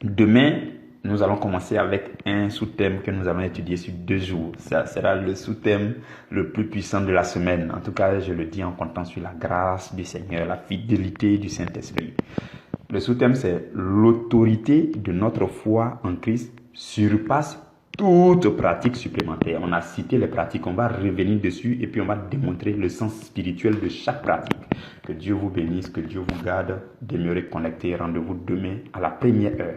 Demain, nous allons commencer avec un sous-thème que nous allons étudier sur 2 jours. Ça sera le sous-thème le plus puissant de la semaine. En tout cas, je le dis en comptant sur la grâce du Seigneur, la fidélité du Saint-Esprit. Le sous-thème, c'est l'autorité de notre foi en Christ surpasse toute pratique supplémentaire. On a cité les pratiques, on va revenir dessus et puis on va démontrer le sens spirituel de chaque pratique. Que Dieu vous bénisse, que Dieu vous garde. Demeurez connectés. Rendez-vous demain à la 1re heure.